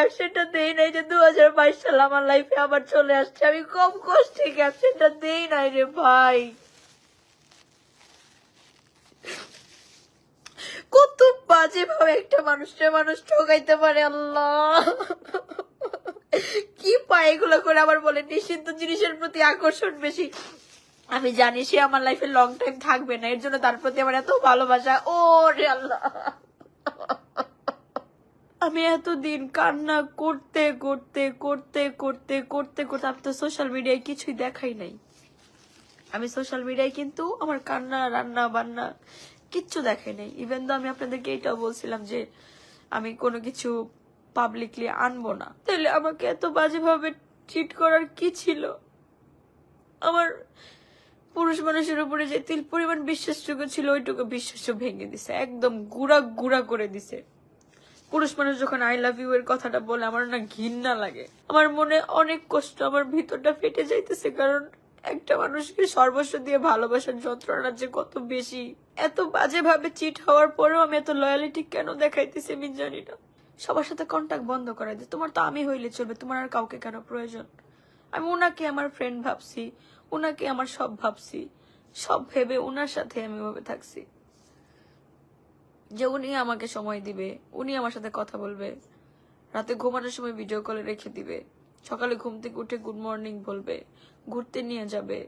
ক্যাপশনটা দেই নাই যে 2022 সাল আমার লাইফে আবার চলে আসছে। আমি কম কষ্টে ক্যাপশনটা দেই নাই রে ভাই। কত বাজে ভাবে একটা মানুষ ঠকাইতে পারে আল্লাহ। কি পায় এগুলো করে আবার বলে নিষিদ্ধ জিনিসের প্রতি আকর্ষণ বেশি। আমি জানি সে আমার লাইফে লং টাইম থাকবে না, এর জন্য তার প্রতি আমার এত ভালোবাসা। ও রে আল্লাহ, আমি এতদিন কান্না করতে করতে করতে করতে করতে করতে আমি তো সোশ্যাল মিডিয়ায় কিছুই দেখাই নাই। আমি সোশ্যাল মিডিয়ায় কিন্তু আমার কান্না রান্না বান্না কিচ্ছু দেখাই নাই। ইভেন তো আমি আপনাদেরকে এটাও বলছিলাম যে আমি কোনো কিছু পাবলিকলি আনবো না। তাহলে আমাকে এত বাজেভাবে ট্রিট করার কি ছিল? আমার পুরুষ মানুষের উপরে যে তিল পরিমাণ বিশ্বাসটুকু ছিল ওইটুকু বিশ্বাস ভেঙে দিছে, একদম গুড়া গুড়া করে দিছে। পুরুষ মানুষ যখন আই লাভ ইউ এর কথাটা বলে আমার না ঘৃণা লাগে, আমার মনে অনেক কষ্ট, আমার ভিতরটা ফেটে যাইতেছে। কারণ একটা মানুষকে সর্বস্ব দিয়ে ভালোবাসার যন্ত্রণা যে কত বেশি। এত বাজেভাবে চিট হওয়ার পরেও আমি এত লয়ালিটি কেন দেখাইতেছি আমি জানি না। সবার সাথে কন্ট্যাক্ট বন্ধ করাই দিই। তোমার তো আমি হইলে চলবে, তোমার আর কাউকে কেন প্রয়োজন? আমি ওনাকে আমার ফ্রেন্ড ভাবছি, ওনাকে আমার সব ভাবছি, সব ভেবে ওনার সাথে আমি ভাবে থাকছি যে উনি আমাকে সময় দিবে, উনি আমার সাথে কথা বলবে, রাতে ঘুমানোর সময় ভিডিও কলে রেখে দিবে, সকালে ঘুম থেকে উঠে গুড মর্নিং বলবে, ঘুরতে নিয়ে যাবে,